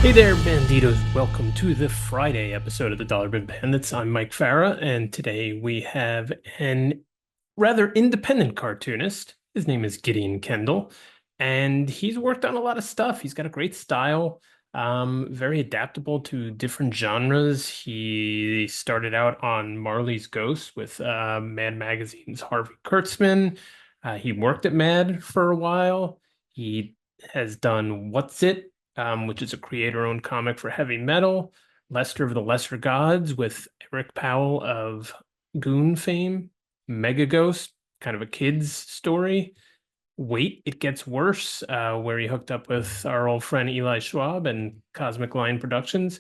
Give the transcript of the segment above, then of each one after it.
Hey there, Banditos. Welcome to the Friday episode of the Dollar Bin Bandits. I'm Mike Farah, and today we have an rather independent cartoonist. His name is Gideon Kendall, and he's worked on a lot of stuff. He's got a great style, very adaptable to different genres. He started out on Marley's Ghost with Mad Magazine's Harvey Kurtzman. He worked at Mad for a while. He has done WHATZIT, which is a creator-owned comic for heavy metal. Lester of the Lesser Gods with Eric Powell of Goon fame. Megaghost, kind of a kid's story. Wait, It Gets Worse, where he hooked up with our old friend Eli Schwab and Cosmic Line Productions.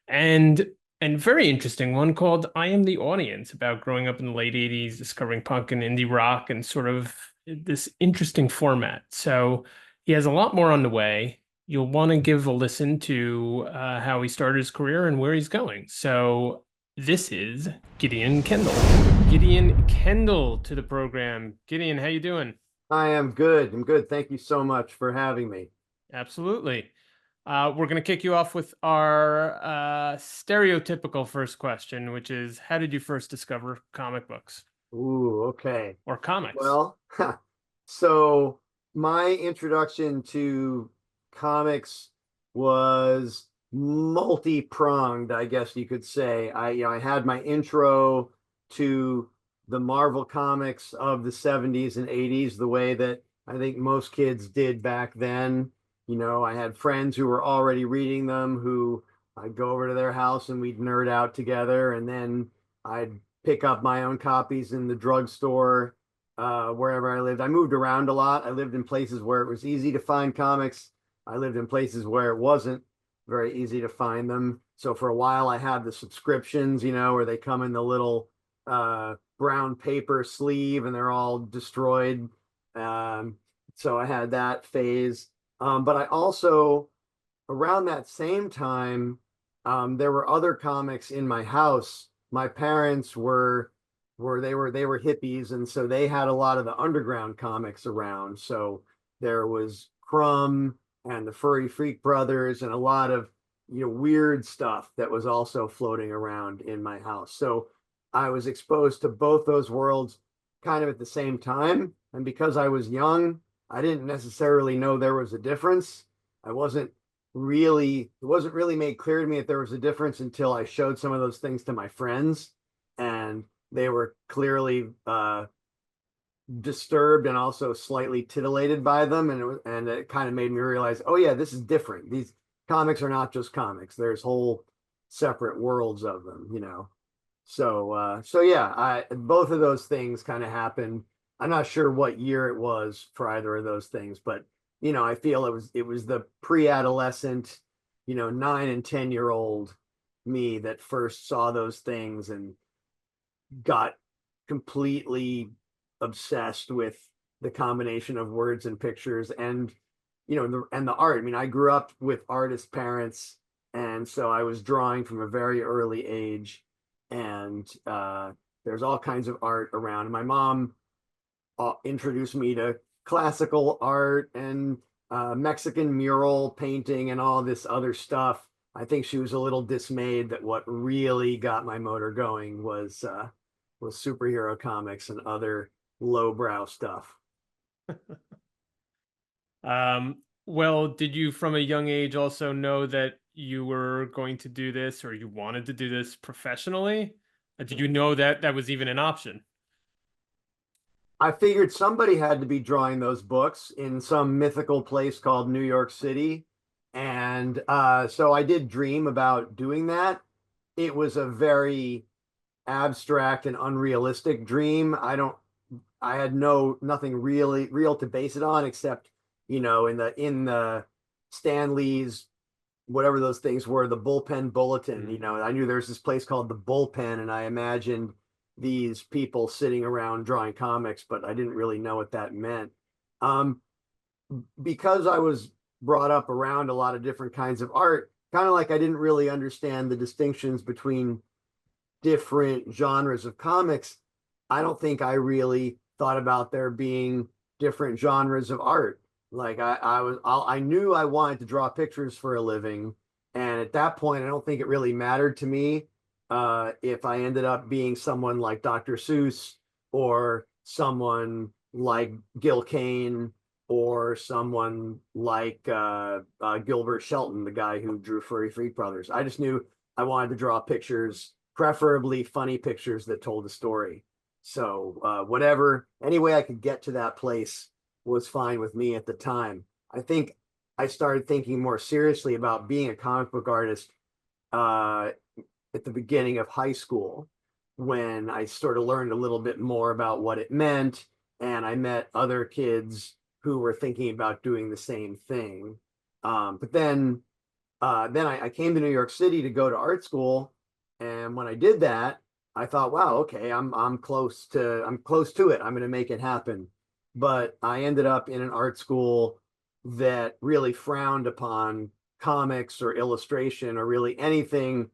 And very interesting one called I Am the Audience, about growing up in the late 80s, discovering punk and indie rock and sort of this interesting format. So he has a lot more on the way. You'll want to give a listen to how he started his career and where he's going. So this is Gideon Kendall. Gideon Kendall to the program. Gideon, how you doing? I am good. I'm good. Thank you so much for having me. Absolutely. We're going to kick you off with our stereotypical first question, which is, how did you first discover comic books Ooh, okay. or comics? Well, so my introduction to comics was multi-pronged, I guess you could say. I had my intro to the Marvel comics of the 70s and 80s, the way that I think most kids did back then. I had friends who were already reading them, who I'd go over to their house and we'd nerd out together, and then I'd pick up my own copies in the drugstore, wherever I lived. I moved around a lot. I lived in places where it was easy to find comics. I lived in places where it wasn't very easy to find them. So for a while, I had the subscriptions, where they come in the little brown paper sleeve and they're all destroyed. So I had that phase. But I also, around that same time, there were other comics in my house. My parents were hippies, and so they had a lot of the underground comics around. So there was Crumb and the Furry Freak Brothers and a lot of weird stuff that was also floating around in my house. So I was exposed to both those worlds kind of at the same time. And because I was young, I didn't necessarily know there was a difference. I wasn't it wasn't really made clear to me that there was a difference until I showed some of those things to my friends, and they were clearly disturbed and also slightly titillated by them, and it kind of made me realize, oh yeah, this is different. These comics are not just comics. There's whole separate worlds of them. So yeah, I both of those things kind of happened. I'm not sure what year it was for either of those things, but I feel it was the pre-adolescent, 9 and 10-year-old me that first saw those things and got completely obsessed with the combination of words and pictures and the art. I mean, I grew up with artist parents, and so I was drawing from a very early age, and there's all kinds of art around. And my mom introduced me to classical art and Mexican mural painting and all this other stuff. I think she was a little dismayed that what really got my motor going was superhero comics and other lowbrow stuff. Well, did you from a young age also know that you were going to do this or you wanted to do this professionally? Did you know that that was even an option? I figured somebody had to be drawing those books in some mythical place called New York City. And so I did dream about doing that. It was a very abstract and unrealistic dream. I had nothing really real to base it on, except, in the Stan Lee's, whatever those things were, the bullpen bulletin. I knew there's this place called the bullpen, and I imagined these people sitting around drawing comics, but I didn't really know what that meant. Um, because I was brought up around a lot of different kinds of art, kind of like I didn't really understand the distinctions between different genres of comics. I don't think I really thought about there being different genres of art. Like I knew I wanted to draw pictures for a living, And at that point, I don't think it really mattered to me if I ended up being someone like Dr. Seuss or someone like Gil Kane or someone like Gilbert Shelton, the guy who drew Furry Freak Brothers. I just knew I wanted to draw pictures, preferably funny pictures that told a story. So whatever, any way I could get to that place was fine with me at the time. I think I started thinking more seriously about being a comic book artist uh, at the beginning of high school when I sort of learned a little bit more about what it meant, and I met other kids who were thinking about doing the same thing. But then I came to New York City to go to art school, and when I did that, I thought, wow, okay, I'm close to it. I'm going to make it happen. But I ended up in an art school that really frowned upon comics or illustration or really anything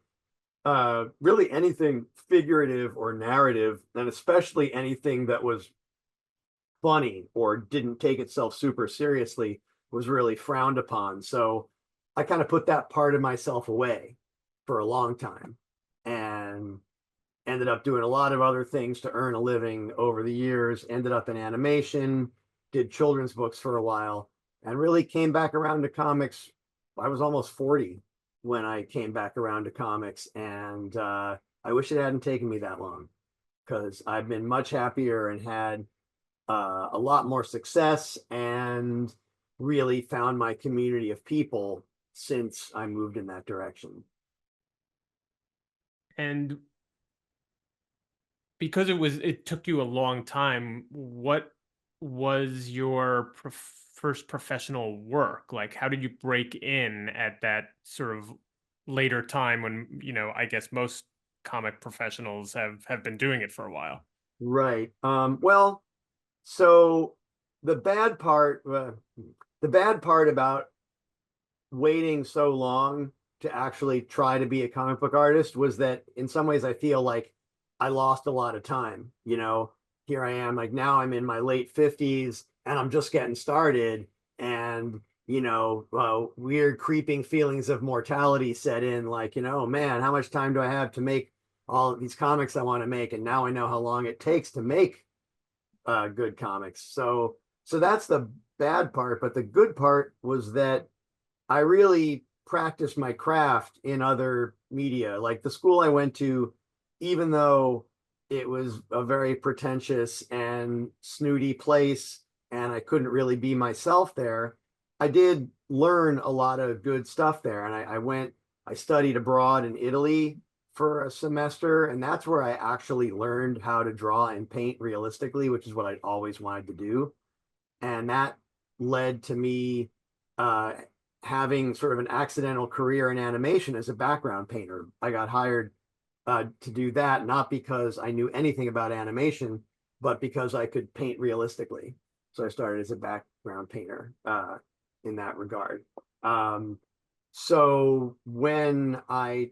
figurative or narrative, and especially anything that was funny or didn't take itself super seriously was really frowned upon. So I kind of put that part of myself away for a long time and ended up doing a lot of other things to earn a living over the years, ended up in animation, did children's books for a while, and really came back around to comics. I was almost 40 when I came back around to comics, and I wish it hadn't taken me that long because I've been much happier and had a lot more success and really found my community of people since I moved in that direction. And because it took you a long time, what was your first professional work? Like, how did you break in at that sort of later time when, I guess most comic professionals have been doing it for a while? Right. Well, so the bad part, the bad part about waiting so long to actually try to be a comic book artist was that in some ways I feel like I lost a lot of time. Here I am, like now I'm in my late 50s and I'm just getting started, and weird creeping feelings of mortality set in, like, man, how much time do I have to make all of these comics I want to make? And now I know how long it takes to make good comics. So that's the bad part, but the good part was that I really practiced my craft in other media. Like the school I went to, even though it was a very pretentious and snooty place and I couldn't really be myself there, I did learn a lot of good stuff there. And I studied abroad in Italy for a semester, and that's where I actually learned how to draw and paint realistically, which is what I'd always wanted to do. And that led to me uh, having sort of an accidental career in animation as a background painter. I got hired to do that, not because I knew anything about animation, but because I could paint realistically. So I started as a background painter in that regard. So when I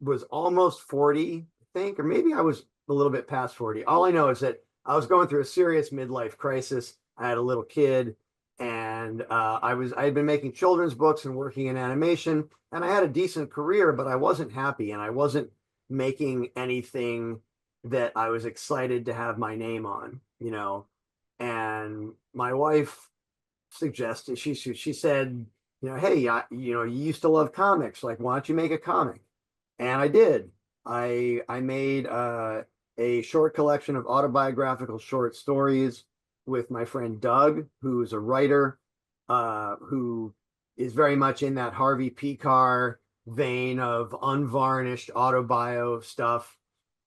was almost 40, I think, or maybe I was a little bit past 40. All I know is that I was going through a serious midlife crisis. I had a little kid, and I had been making children's books and working in animation, and I had a decent career, but I wasn't happy, and I wasn't making anything that I was excited to have my name on. And my wife suggested, she said, hey, you used to love comics, like why don't you make a comic? And I did. I made a short collection of autobiographical short stories with my friend Doug, who's a writer who is very much in that Harvey Pekar vein of unvarnished autobio stuff.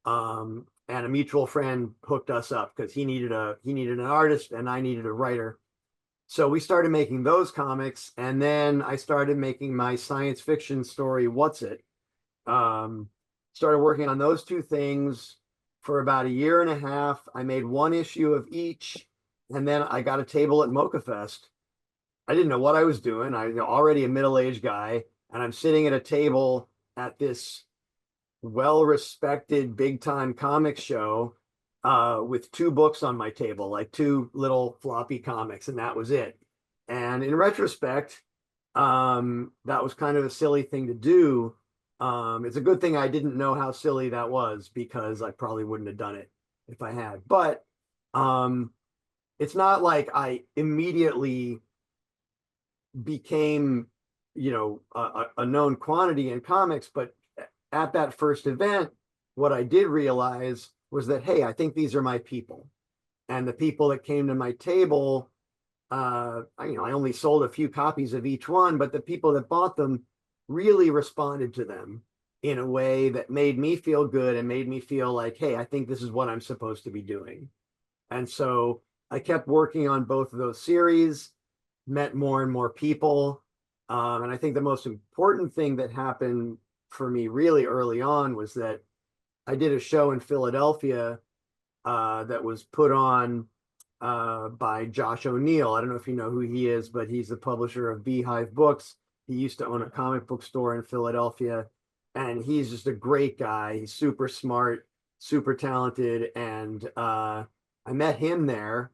And a mutual friend hooked us up because he needed an artist and I needed a writer. So we started making those comics, and then I started making my science fiction story, WHATZIT. Um, Started working on those two things for about a year and a half. I made one issue of each, and then I got a table at Mocha Fest. I didn't know what I was doing. I was already a middle-aged guy, and I'm sitting at a table at this well-respected big-time comic show with two books on my table, like two little floppy comics, and that was it. And in retrospect, That was kind of a silly thing to do. It's a good thing I didn't know how silly that was, because I probably wouldn't have done it if I had. But um, it's not like I immediately became, a known quantity in comics. But at that first event, what I did realize was that, hey, I think these are my people. And the people that came to my table, I only sold a few copies of each one, but the people that bought them really responded to them in a way that made me feel good and made me feel like, hey, I think this is what I'm supposed to be doing. And so I kept working on both of those series, met more and more people. And I think the most important thing that happened for me really early on was that I did a show in Philadelphia that was put on by Josh O'Neill. I don't know if you know who he is, but he's the publisher of Beehive Books. He used to own a comic book store in Philadelphia, and he's just a great guy. He's super smart, super talented, and I met him there,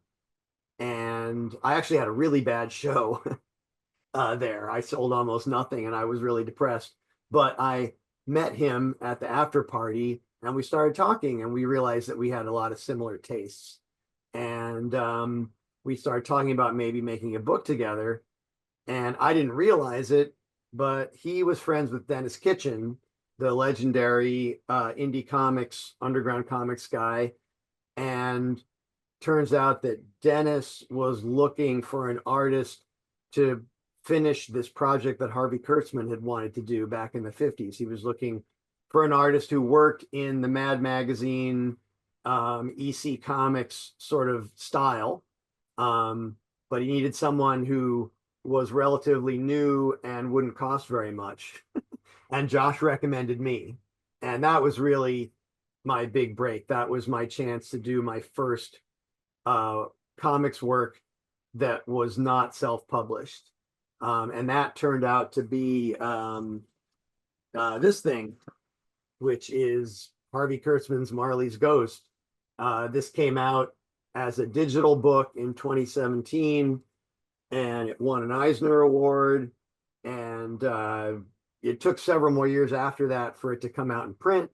and I actually had a really bad show there. I sold almost nothing, and I was really depressed. But I met him at the after party, and we started talking, and we realized that we had a lot of similar tastes. And we started talking about maybe making a book together. And I didn't realize it, but he was friends with Dennis Kitchen, the legendary indie comics, underground comics guy. And turns out that Dennis was looking for an artist to finish this project that Harvey Kurtzman had wanted to do back in the 50s. He was looking for an artist who worked in the Mad Magazine, EC Comics sort of style. But he needed someone who was relatively new and wouldn't cost very much. And Josh recommended me. And that was really my big break. That was my chance to do my first comics work that was not self-published. And that turned out to be this thing, which is Harvey Kurtzman's Marley's Ghost. This came out as a digital book in 2017, and it won an Eisner Award. And it took several more years after that for it to come out in print.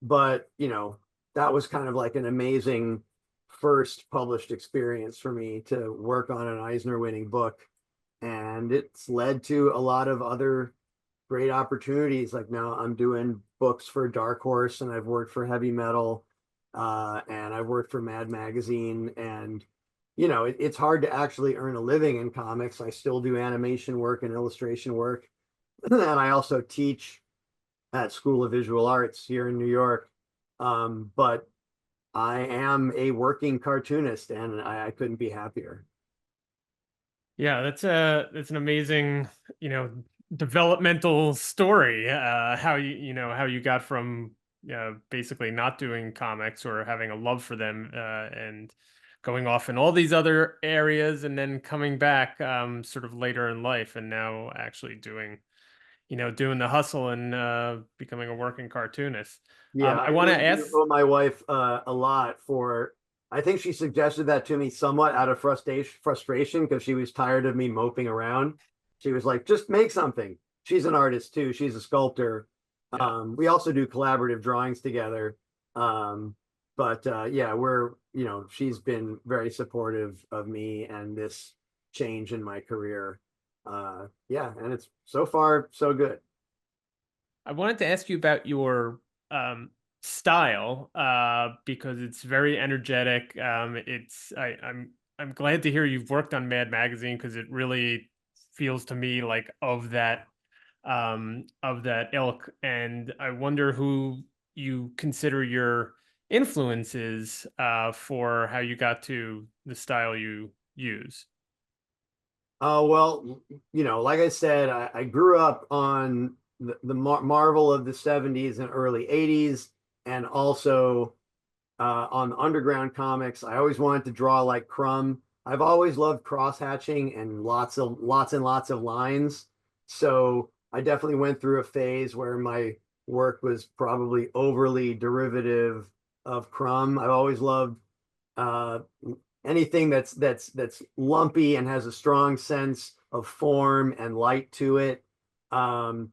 But, that was kind of like an amazing first published experience for me to work on an Eisner-winning book. And it's led to a lot of other great opportunities. Like now I'm doing books for Dark Horse, and I've worked for Heavy Metal, and I've worked for Mad Magazine. And it's hard to actually earn a living in comics. I still do animation work and illustration work, and I also teach at School of Visual Arts here in New York. But I am a working cartoonist, and I couldn't be happier. Yeah, that's an amazing, developmental story. How how you got from basically not doing comics or having a love for them, and going off in all these other areas, and then coming back sort of later in life, and now actually doing the hustle and becoming a working cartoonist. Yeah, I I want to really do ask. owe my wife a lot for. I think she suggested that to me somewhat out of frustration because she was tired of me moping around. She was like, "Just make something." She's an artist too. She's a sculptor. Yeah. We also do collaborative drawings together. But yeah, she's been very supportive of me and this change in my career. Yeah, and it's so far so good. I wanted to ask you about your style, because it's very energetic. I'm glad to hear you've worked on Mad Magazine, because it really feels to me like of that ilk. And I wonder who you consider your influences for how you got to the style you use. Well, like I said, I grew up on the Marvel of the 70s and early 80s, and also on the underground comics. I always wanted to draw like Crumb. I've always loved cross hatching and lots and lots of lines. So I definitely went through a phase where my work was probably overly derivative of Crumb. I've always loved uh, anything that's lumpy and has a strong sense of form and light to it. Um,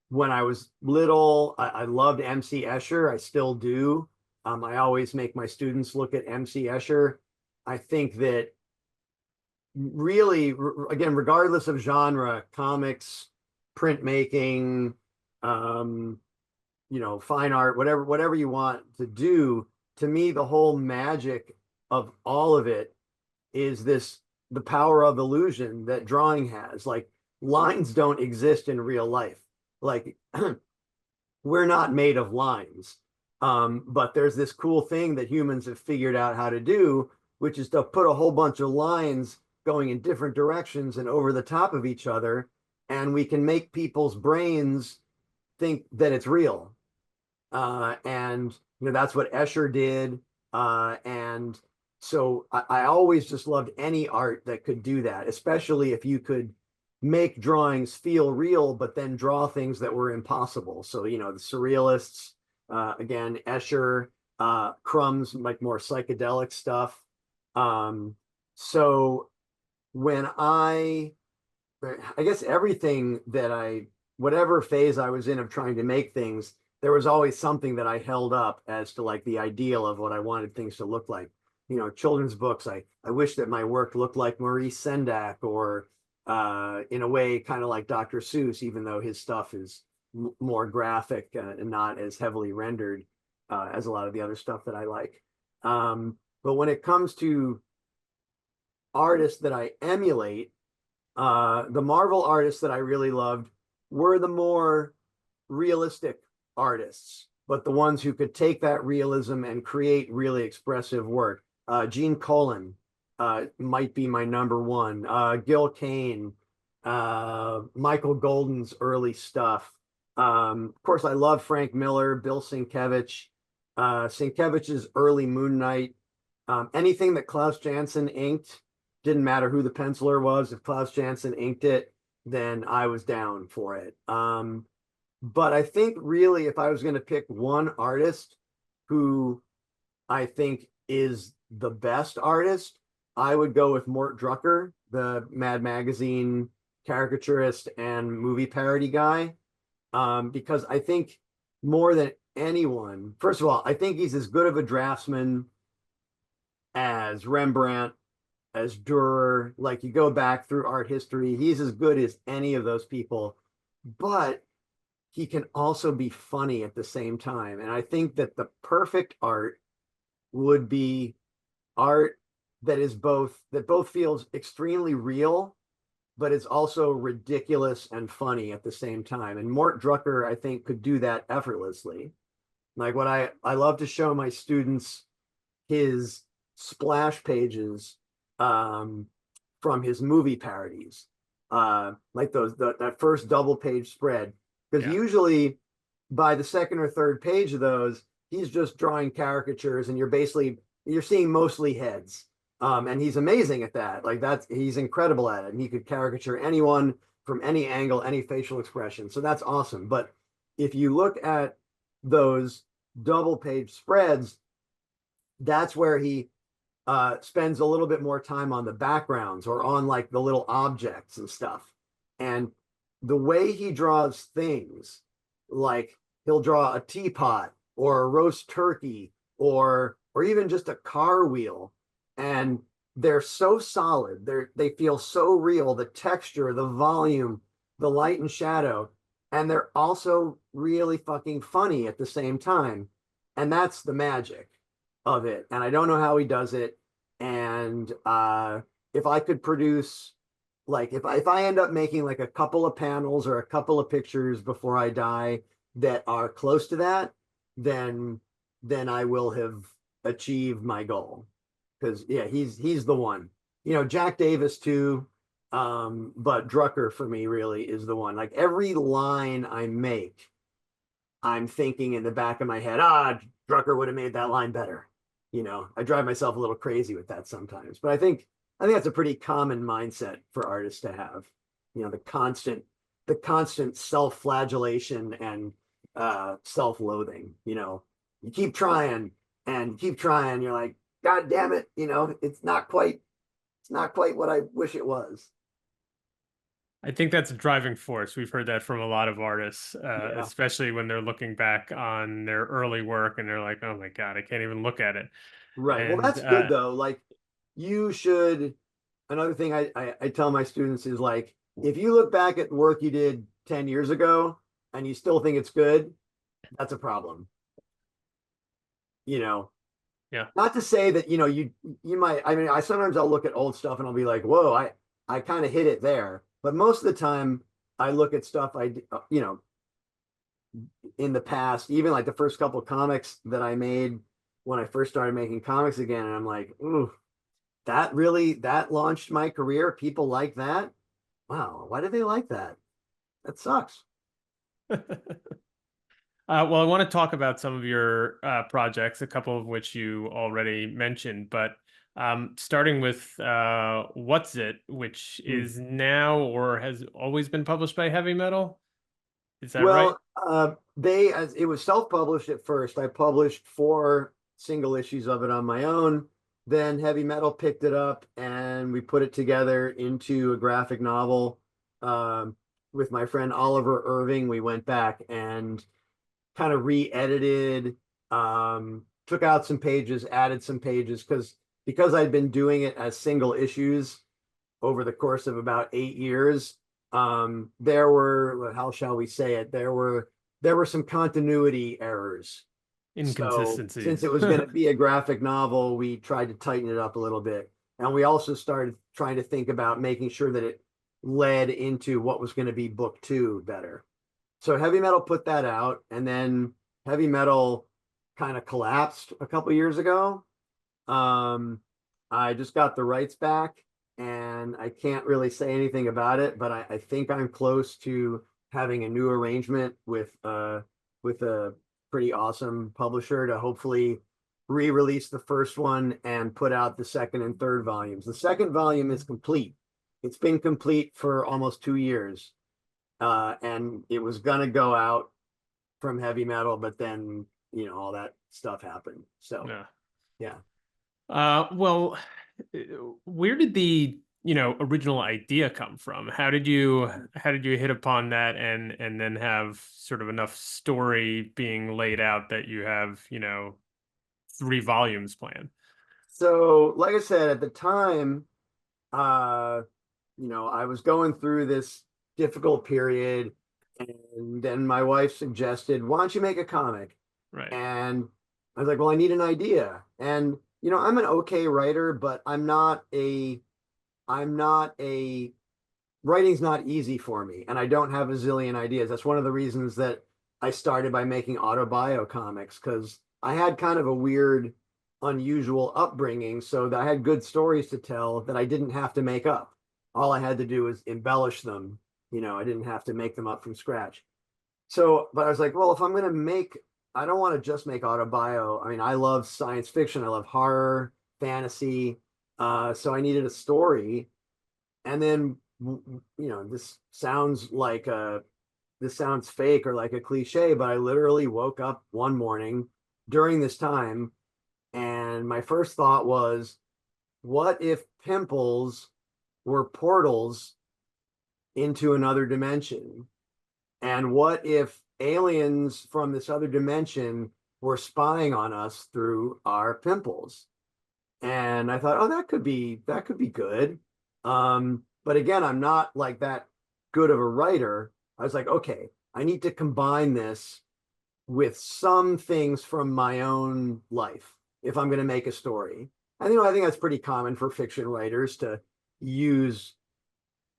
when I was little, I loved MC Escher. I still do. I always make my students look at MC Escher. I think that really, again, regardless of genre, comics, printmaking, um, fine art, whatever you want to do, to me, the whole magic of all of it is the power of illusion that drawing has. Like, lines don't exist in real life. Like, we're not made of lines. But there's this cool thing that humans have figured out how to do, which is to put a whole bunch of lines going in different directions and over the top of each other. And we can make people's brains think that it's real. And that's what Escher did. And so I always just loved any art that could do that, especially if you could make drawings feel real, but then draw things that were impossible. So, the surrealists, again, Escher, Crumb's, like more psychedelic stuff. So when I guess everything whatever phase I was in of trying to make things, there was always something that I held up as to like the ideal of what I wanted things to look like. Children's books, I wish that my work looked like Maurice Sendak, or in a way kind of like Dr. Seuss, even though his stuff is more graphic and not as heavily rendered as a lot of the other stuff that I like. But when it comes to artists that I emulate, the Marvel artists that I really loved were the more realistic artists, but the ones who could take that realism and create really expressive work. Gene Colan might be my number one. Gil Kane, Michael Golden's early stuff. Of course, I love Frank Miller, Bill Sienkiewicz's early Moon Knight. Anything that Klaus Janson inked, didn't matter who the penciler was. If Klaus Janson inked it, then I was down for it. But I think really, if I was going to pick one artist who I think is the best artist, I would go with Mort Drucker, the Mad Magazine caricaturist and movie parody guy, because I think more than anyone, first of all, I think he's as good of a draftsman as Rembrandt, as Dürer. Like, you go back through art history, he's as good as any of those people, but he can also be funny at the same time. And I think that the perfect art would be art that both feels extremely real, but it's also ridiculous and funny at the same time. And Mort Drucker, I think, could do that effortlessly. Like, what I love to show my students his splash pages from his movie parodies, like that first double page spread, because usually by the second or third page of those, he's just drawing caricatures, and you're seeing mostly heads. And he's amazing at that. Like, he's incredible at it, and he could caricature anyone from any angle, any facial expression. So that's awesome. But if you look at those double page spreads, that's where he spends a little bit more time on the backgrounds or on like the little objects and stuff. And the way he draws things, like he'll draw a teapot or a roast turkey or even just a car wheel, and they're so solid, they feel so real, the texture, the volume, the light and shadow, and they're also really fucking funny at the same time. And that's the magic of it. And I don't know how he does it. And if I could produce, like, if I end up making like a couple of panels or a couple of pictures before I die that are close to that, then I will have achieved my goal. Because he's the one. Jack Davis too, but Drucker for me really is the one. Like, every line I make, I'm thinking in the back of my head, Drucker would have made that line better. I drive myself a little crazy with that sometimes, but I think that's a pretty common mindset for artists to have. The constant self-flagellation and self-loathing. You keep trying and keep trying. You're like, God damn it, it's not quite what I wish it was. I think that's a driving force. We've heard that from a lot of artists, Yeah. especially when they're looking back on their early work and they're like, "Oh my God, I can't even look at it." Right. Well, And that's good though. Like you should, another thing I tell my students is like, if you look back at the work you did 10 years ago and you still think it's good, that's a problem. You know, yeah, not to say that, you might, I mean, I sometimes I'll look at old stuff and I'll be like, whoa, I kind of hit it there. But most of the time I look at stuff in the past, even like the first couple of comics that I made when I first started making comics again, and I'm like, ooh, that launched my career. People like that. Wow, why do they like that? That sucks. well, I want to talk about some of your projects, a couple of which you already mentioned, but starting with WHATZIT, which Hmm. is now or has always been published by Heavy Metal. Is that right? Well, they as it was self-published at first. I published 4 single issues of it on my own. Then Heavy Metal picked it up and we put it together into a graphic novel. Um, with my friend Oliver Irving, we went back and kind of re-edited, took out some pages, added some pages because I'd been doing it as single issues over the course of about 8 years. There were, how shall we say it? There were some continuity errors. So since Inconsistencies. it was going to be a graphic novel, we tried to tighten it up a little bit. And we also started trying to think about making sure that it led into what was going to be book 2 better. So Heavy Metal put that out, and then Heavy Metal kind of collapsed a couple years ago. Um, I just got the rights back, and I can't really say anything about it, but I think I'm close to having a new arrangement with a pretty awesome publisher to hopefully re-release the first one and put out the second and third volumes. The second volume is complete. It's been complete for almost 2 years. And it was gonna go out from Heavy Metal, but then all that stuff happened. So Yeah. yeah. Well, uh, where did the, original idea come from? How did you hit upon that and then have sort of enough story being laid out that you have, 3 volumes planned? So like I said, at the time, uh, I was going through this difficult period, and then my wife suggested, "Why don't you make a comic?" Right. And I was like, "Well, I need an idea." And I'm an okay writer, but I'm not a writing's not easy for me, and I don't have a zillion ideas. That's one of the reasons that I started by making autobio comics, because I had kind of a weird, unusual upbringing, so that I had good stories to tell that I didn't have to make up. All I had to do was embellish them. I didn't have to make them up from scratch. So, but I was like, well, if I'm going to make, I don't want to just make autobio. I mean, I love science fiction, I love horror, fantasy. So I needed a story. And then, this sounds fake or like a cliche, but I literally woke up one morning during this time, and my first thought was, what if pimples were portals into another dimension? And what if aliens from this other dimension were spying on us through our pimples? And I thought, oh, that could be good. But again, I'm not like that good of a writer. I was like, okay, I need to combine this with some things from my own life if I'm going to make a story. And I think that's pretty common for fiction writers to use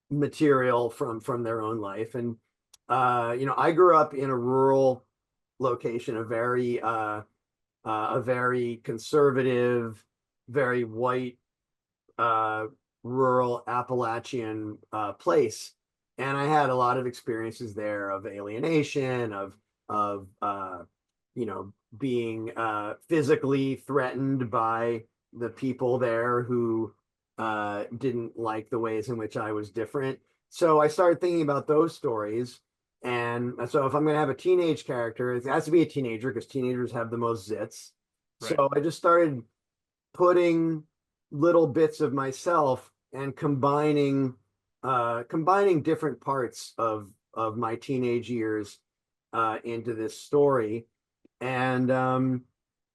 material from their own life. And I grew up in a rural location, a very conservative, very white, uh, rural Appalachian place, and I had a lot of experiences there of alienation, of being physically threatened by the people there who didn't like the ways in which I was different. So I started thinking about those stories. And so if I'm going to have a teenage character, it has to be a teenager because teenagers have the most zits. Right. So I just started putting little bits of myself and combining combining different parts of my teenage years into this story. And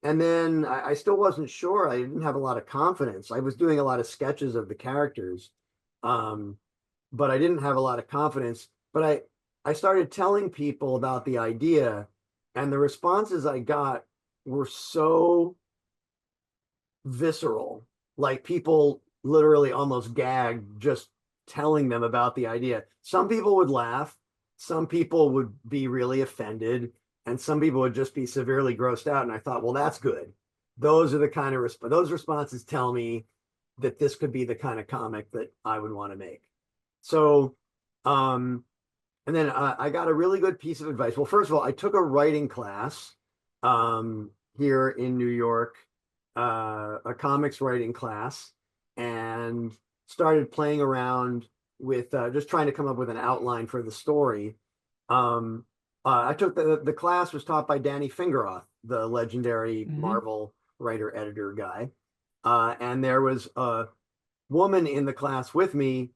then I still wasn't sure. I didn't have a lot of confidence. I was doing a lot of sketches of the characters, um, but I didn't have a lot of confidence. But I started telling people about the idea, and the responses I got were so visceral. Like people literally almost gagged just telling them about the idea. Some people would laugh, some people would be really offended, and some people would just be severely grossed out. And I thought, well, that's good. Those are the kind of those responses tell me that this could be the kind of comic that I would want to make. So, um, and then I got a really good piece of advice. Well, first of all, I took a writing class here in New York, a comics writing class, and started playing around with just trying to come up with an outline for the story. Um, I took the class was taught by Danny Fingeroth, the legendary Hmm. Marvel writer editor guy, and there was a woman in the class with me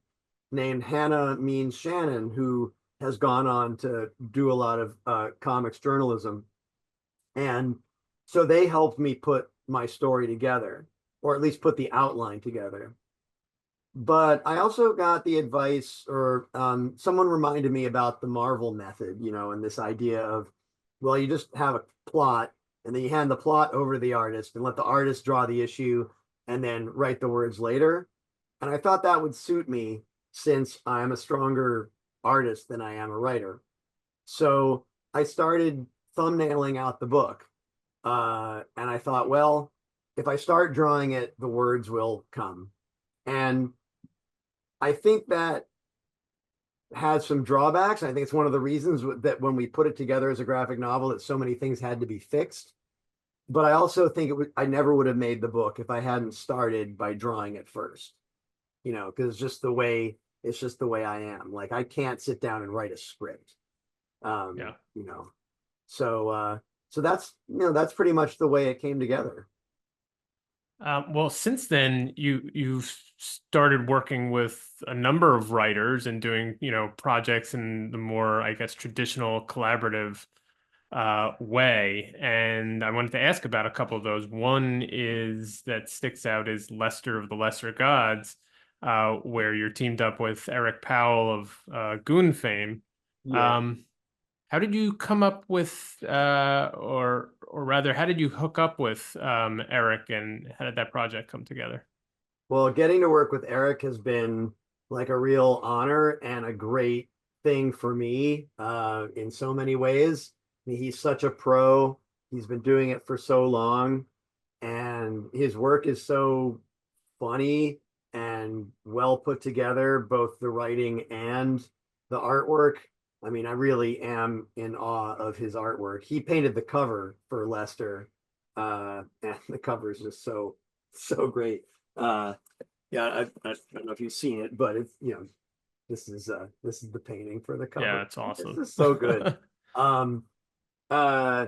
named Hannah Means Shannon, who has gone on to do a lot of comics journalism. And so they helped me put my story together, or at least put the outline together. But I also got the advice, or someone reminded me about the Marvel method, and this idea of, well, you just have a plot and then you hand the plot over to the artist and let the artist draw the issue and then write the words later. And I thought that would suit me since I'm a stronger artist than I am a writer. So I started thumbnailing out the book. And I thought, well, if I start drawing it, the words will come. And I think that has some drawbacks. I think it's one of the reasons that when we put it together as a graphic novel, that so many things had to be fixed. But I also think I never would have made the book if I hadn't started by drawing it first, because it's just the way I am. Like I can't sit down and write a script. Um, Yeah. you know, so so that's pretty much the way it came together. Well, since then, you've started working with a number of writers and doing, projects in the more, I guess, traditional collaborative way. And I wanted to ask about a couple of those. One is that sticks out is Lester of the Lesser Gods, where you're teamed up with Eric Powell of Goon fame. Yeah. Um, how did you come up with, or rather, how did you hook up with Eric, and how did that project come together? Well, getting to work with Eric has been like a real honor and a great thing for me in so many ways. I mean, he's such a pro. He's been doing it for so long, and his work is so funny and well put together, both the writing and the artwork. I mean, I really am in awe of his artwork. He painted the cover for Lester, and the cover is just so great. Uh, yeah, I don't know if you've seen it, but it's this is the painting for the Yeah, cover. it's This awesome. is so good. Um, uh,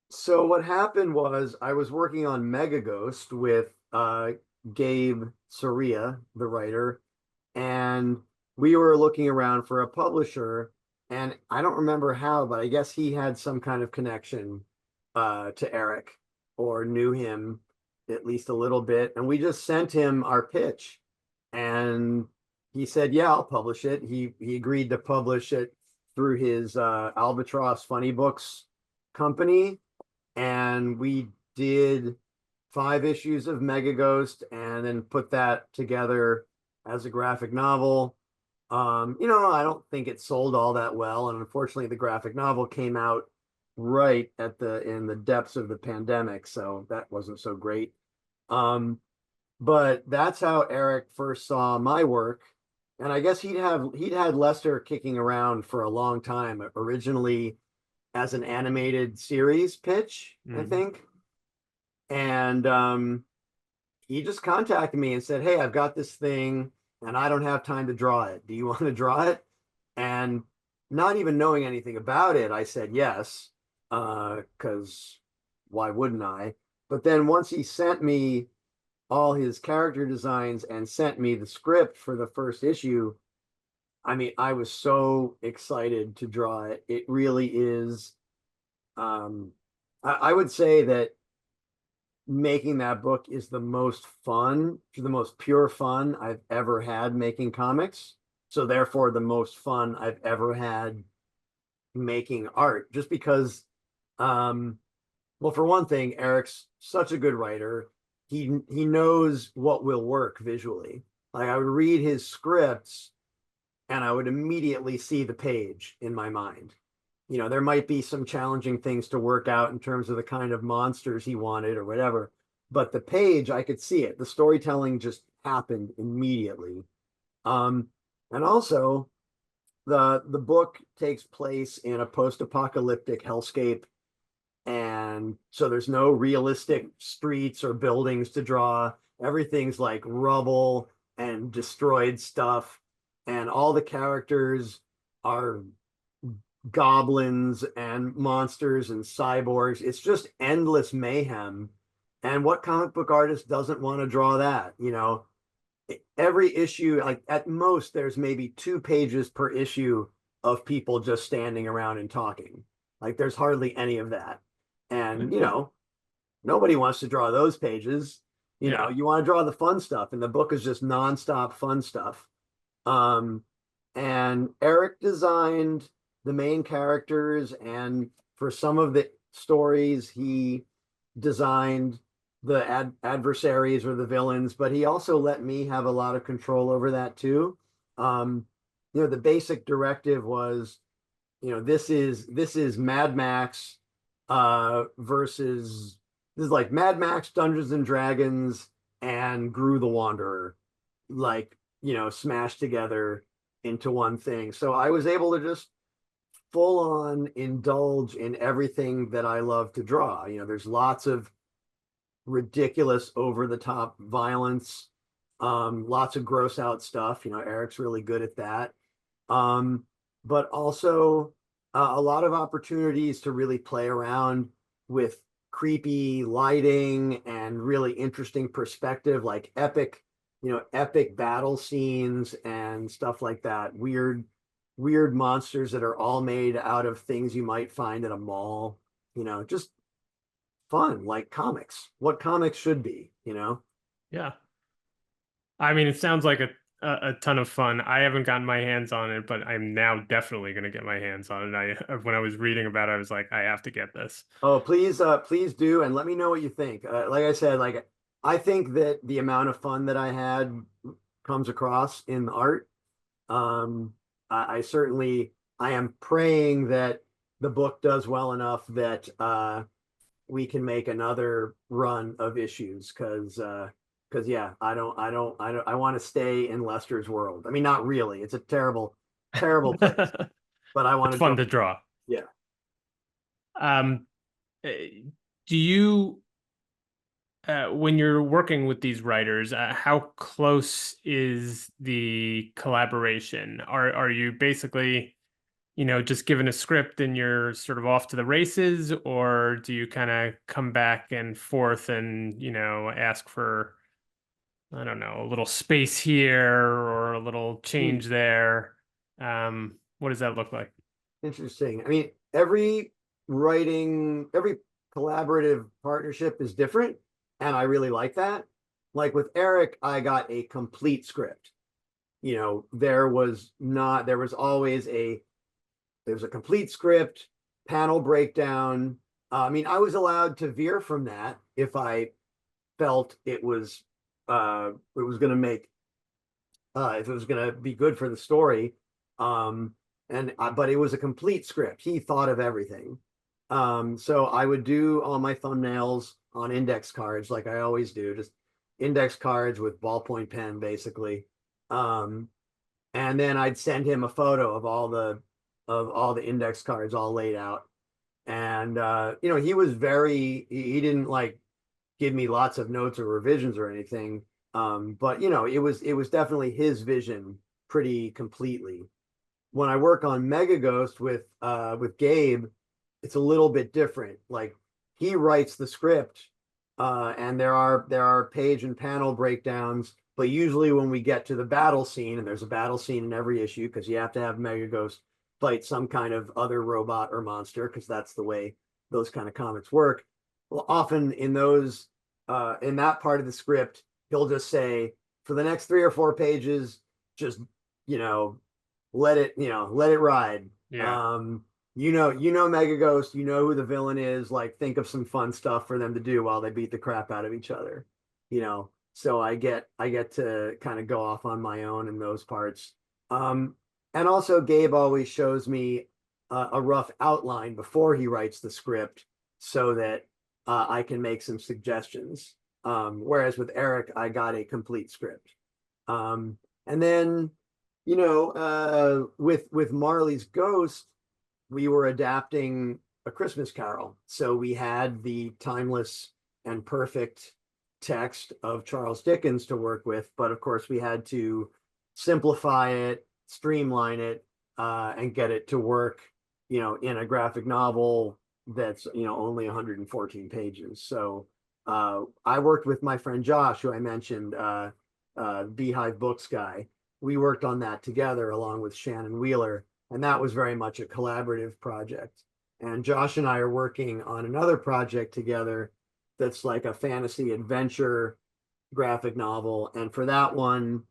so what happened was I was working on Megaghost with Gabe Soria, the writer, and we were looking around for a publisher, and I don't remember how, but I guess he had some kind of connection to Eric or knew him at least a little bit, and we just sent him our pitch, and he said, "Yeah, I'll publish it." He agreed to publish it through his Albatross Funny Books company, and we did 5 issues of Megaghost and then put that together as a graphic novel. I don't think it sold all that well, and unfortunately, the graphic novel came out right at the in the depths of the pandemic, so that wasn't so great. Um, but that's how Eric first saw my work, and I guess he'd had Lester kicking around for a long time, originally as an animated series pitch, I Mhm. think. And he just contacted me and said, "Hey, I've got this thing and I don't have time to draw it. Do you want to draw it?" And not even knowing anything about it, I said yes, because why wouldn't I? But then once he sent me all his character designs and sent me the script for the first issue, I mean, I was so excited to draw it. It really is. I would say that making that book is the most fun, the most pure fun I've ever had making comics. So therefore, the most fun I've ever had making art. Just because, well, for one thing, Eric's such a good writer. He knows what will work visually. Like I would read his scripts and I would immediately see the page in my mind. There might be some challenging things to work out in terms of the kind of monsters he wanted or whatever, but the page, I could see it. The storytelling just happened immediately. Um, and also the book takes place in a post-apocalyptic hellscape, and so there's no realistic streets or buildings to draw. Everything's like rubble and destroyed stuff, and all the characters are goblins and monsters and cyborgs. It's just endless mayhem. And what comic book artist doesn't want to draw that? Every issue, like at most, there's maybe 2 pages per issue of people just standing around and talking. Like there's hardly any of that. And, nobody wants to draw those pages. Yeah. You want to draw the fun stuff, and the book is just nonstop fun stuff. And Eric designed the main characters, and for some of the stories, he designed the adversaries or the villains, but he also let me have a lot of control over that too. The basic directive was, this is Mad Max versus this is like Mad Max, Dungeons and Dragons, and Gru the Wanderer, like, smashed together into one thing. So I was able to just full on indulge in everything that I love to draw. There's lots of ridiculous, over the top violence, lots of gross out stuff. Eric's really good at that. But also a lot of opportunities to really play around with creepy lighting and really interesting perspective, like epic battle scenes and stuff like that. Weird monsters that are all made out of things you might find at a mall. Just fun, like comics. What comics should be. Yeah. I mean, it sounds like a ton of fun. I haven't gotten my hands on it, but I'm now definitely going to get my hands on it. When I was reading about it, I was like, I have to get this. Oh, please do, and let me know what you think. Like I said, like I think that the amount of fun that I had comes across in the art. I certainly I am praying that the book does well enough that we can make another run of issues, because yeah, I want to stay in Lester's world. I mean, not really. It's a terrible place, but I want It's to fun draw. to draw. Yeah. Um, do you, when you're working with these writers, how close is the collaboration? Are you basically, just given a script and you're sort of off to the races, or do you kind of come back and forth and, ask for, I don't know, a little space here or a little change there? What does that look like? Interesting. I mean, every collaborative partnership is different, and I really like that. Like with Eric, I got a complete script. There was always there's a complete script, panel breakdown. I mean, I was allowed to veer from that if I felt it was going to make if it was going to be good for the story. But it was a complete script. He thought of everything. So I would do all my thumbnails on index cards, like I always do, just index cards with ballpoint pen, basically. And then I'd send him a photo of all the index cards all laid out. And he was he didn't like give me lots of notes or revisions or anything. But it was definitely his vision pretty completely. When I work on Megaghost with Gabe, it's a little bit different. Like he writes the script And there are page and panel breakdowns, but usually when we get to the battle scene, and there's a battle scene in every issue because you have to have Megaghost fight some kind of other robot or monster because that's the way those kind of comics work. Well, often in those in that part of the script, he'll just say, for the next 3 or 4 pages, just let it ride. Yeah. Mega Ghost, you know who the villain is, like think of some fun stuff for them to do while they beat the crap out of each other. So I get to kind of go off on my own in those parts. And also Gabe always shows me a rough outline before he writes the script so that I can make some suggestions. Whereas with Eric, I got a complete script. And then, with Marley's Ghost, we were adapting A Christmas Carol. So we had the timeless and perfect text of Charles Dickens to work with, but of course we had to simplify it, streamline it, and get it to work, in a graphic novel that's, only 114 pages. So I worked with my friend Josh, who I mentioned, Beehive Books guy. We worked on that together along with Shannon Wheeler, and that was very much a collaborative project. And Josh and I are working on another project together that's like a fantasy adventure graphic novel. And for that one,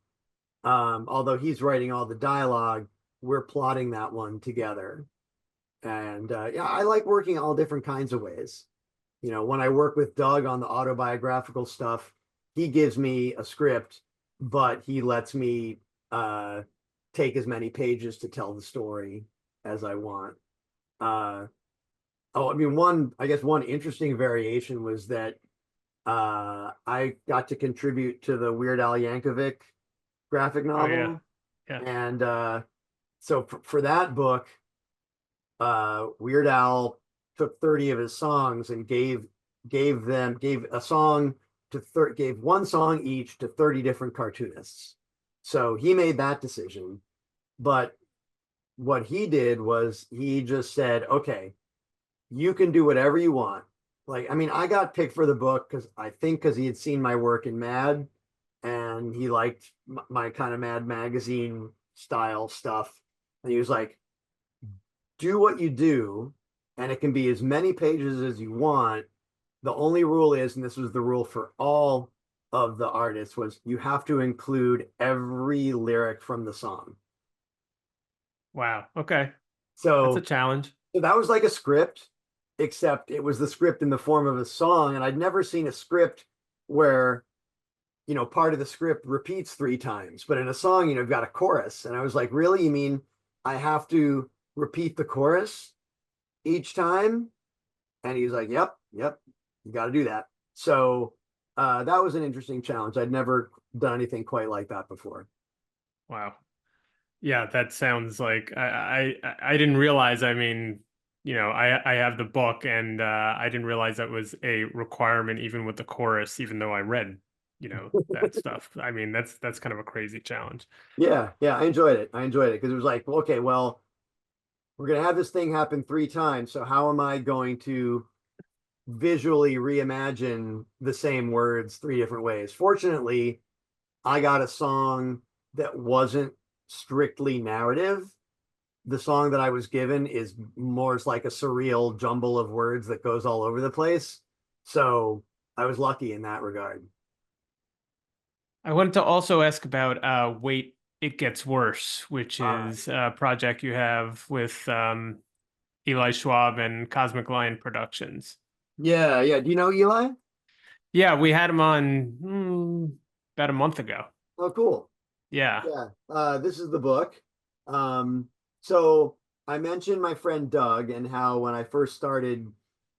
although he's writing all the dialogue, we're plotting that one together. And yeah, I like working all different kinds of ways. When I work with Doug on the autobiographical stuff, he gives me a script, but he lets me take as many pages to tell the story as I want. I guess one interesting variation was that I got to contribute to the Weird Al Yankovic graphic Oh yeah. novel. Yeah. And so for that book, Weird Al took 30 of his songs and gave one song each to 30 different cartoonists. So he made that decision. But what he did was he just said, okay, you can do whatever you want. Like, I mean, I got picked for the book because he had seen my work in Mad and he liked my kind of Mad magazine style stuff. And he was like, do what you do, and it can be as many pages as you want. The only rule is, and this was the rule for all of the artists, was you have to include every lyric from the song. Wow. Okay. That's a So challenge. that was like a script, except it was the script in the form of a song. And I'd never seen a script where, part of the script repeats 3 times, but in a song, you've got a chorus. And I was like, really? You mean I have to repeat the chorus each time? And he's like, yep, you got to do that. So that was an interesting challenge. I'd never done anything quite like that before. Wow. Yeah, that sounds like I didn't realize. I mean, I have the book, and I didn't realize that was a requirement even with the chorus, even though I read, that stuff. I mean, that's kind of a crazy challenge. Yeah, I enjoyed it. Because it was like, okay, well, we're going to have this thing happen 3 times. So how am I going to visually reimagine the same words 3 different ways? Fortunately, I got a song that wasn't strictly narrative. The song that I was given is more like a surreal jumble of words that goes all over the place. So I was lucky in that regard. I wanted to also ask about Wait, It Gets Worse, which All right. is a project you have with Eli Schwab and Cosmic Lion Productions. Yeah. Do you know Eli? Yeah, we had him on about a month ago. Oh, cool. Yeah. Yeah. This is the book. So I mentioned my friend Doug and how when I first started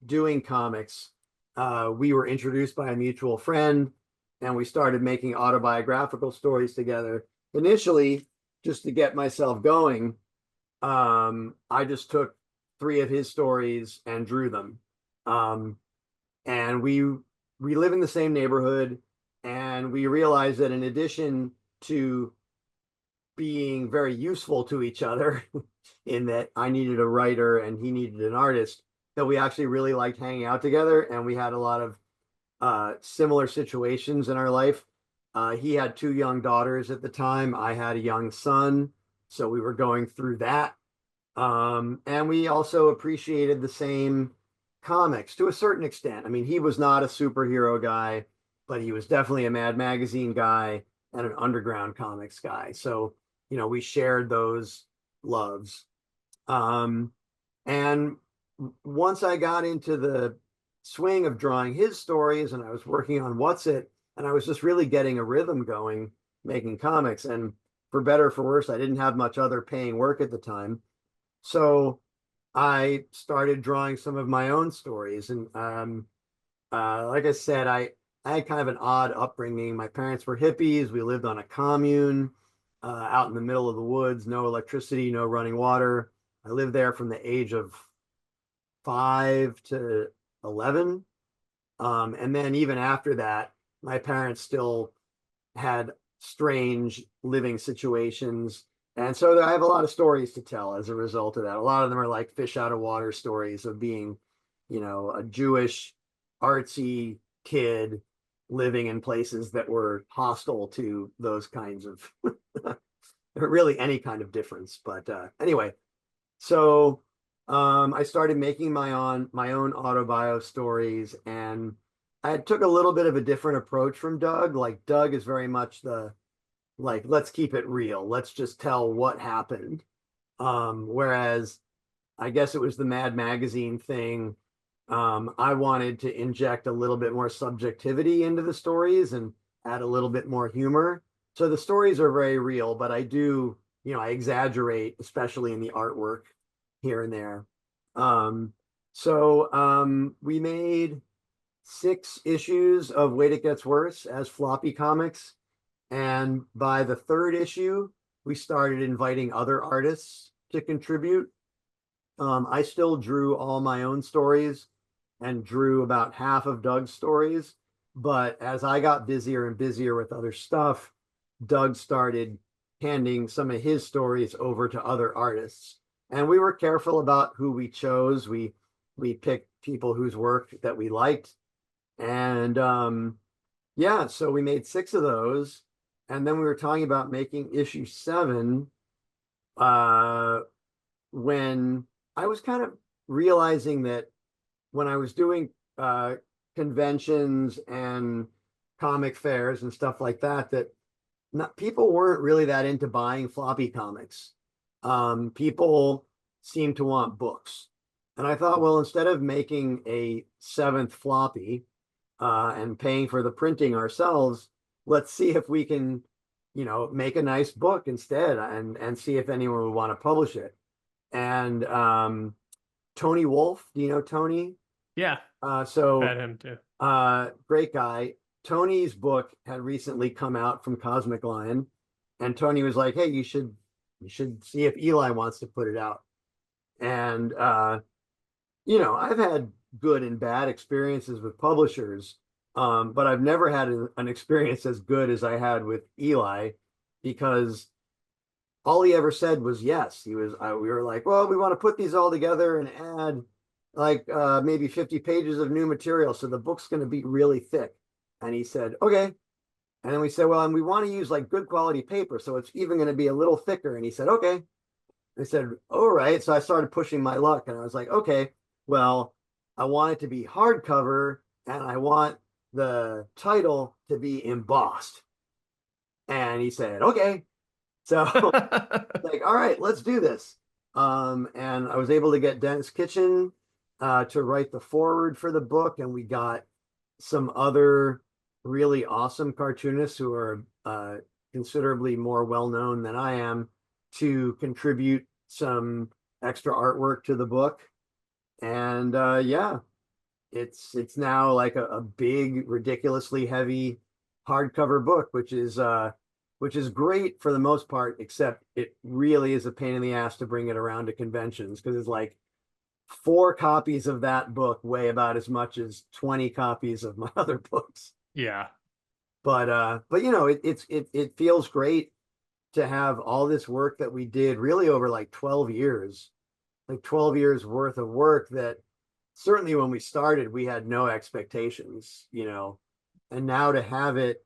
doing comics, we were introduced by a mutual friend and we started making autobiographical stories together. Initially, just to get myself going, I just took 3 of his stories and drew them. And we live in the same neighborhood, and we realized that in addition to being very useful to each other, in that I needed a writer and he needed an artist, that we actually really liked hanging out together, and we had a lot of similar situations in our life. He had two young daughters at the time. I had a young son, so we were going through that. And we also appreciated the same comics to a certain extent. I mean, he was not a superhero guy, but he was definitely a Mad Magazine guy and an underground comics guy. So, we shared those loves. Um, and once I got into the swing of drawing his stories and I was working on WHATZIT, and I was just really getting a rhythm going, making comics. And for better or for worse, I didn't have much other paying work at the time. So I started drawing some of my own stories. And like I said, I had kind of an odd upbringing. My parents were hippies. We lived on a commune out in the middle of the woods, no electricity, no running water. I lived there from the age of 5 to 11. And then even after that, my parents still had strange living situations. And so I have a lot of stories to tell as a result of that. A lot of them are like fish out of water stories of being, a Jewish artsy kid living in places that were hostile to those kinds of really any kind of difference. But anyway, so I started making my own autobio stories, and I took a little bit of a different approach from Doug. Like Doug is very much the like, let's keep it real. Let's just tell what happened. Whereas I guess it was the Mad Magazine thing. I wanted to inject a little bit more subjectivity into the stories and add a little bit more humor. So the stories are very real, but I do, I exaggerate, especially in the artwork here and there. We made 6 issues of Wait It Gets Worse as floppy comics. And by the 3rd issue, we started inviting other artists to contribute. I still drew all my own stories and drew about half of Doug's stories. But as I got busier and busier with other stuff, Doug started handing some of his stories over to other artists. And we were careful about who we chose. We picked people whose work that we liked. And yeah, so we made 6 of those. And then we were talking about making issue 7 when I was kind of realizing that when I was doing conventions and comic fairs and stuff like that, that people weren't really that into buying floppy comics. People seemed to want books. And I thought, well, instead of making a 7th floppy and paying for the printing ourselves, let's see if we can, make a nice book instead and see if anyone would want to publish it. And Tony Wolf, do you know Tony? Yeah, So met him too. great guy. Tony's book had recently come out from Cosmic Lion, and Tony was like, "Hey, you should see if Eli wants to put it out." And I've had good and bad experiences with publishers, but I've never had an experience as good as I had with Eli, because all he ever said was yes. We were like, well, we want to put these all together and add like maybe 50 pages of new material, so the book's going to be really thick. And he said, okay. And then we said, well, and we want to use like good quality paper, so it's even going to be a little thicker. And he said, okay. I said, all right. So I started pushing my luck, and I was like, okay, well, I want it to be hardcover, and I want the title to be embossed. And he said, okay. So like, all right, let's do this. And I was able to get Dennis Kitchen to write the foreword for the book, and we got some other really awesome cartoonists who are considerably more well-known than I am to contribute some extra artwork to the book. And yeah, it's now like a big, ridiculously heavy hardcover book, which is great for the most part, except it really is a pain in the ass to bring it around to conventions, because it's like 4 copies of that book weigh about as much as 20 copies of my other books. Yeah. But it feels great to have all this work that we did really over like 12 years, like 12 years worth of work that certainly when we started, we had no expectations, and now to have it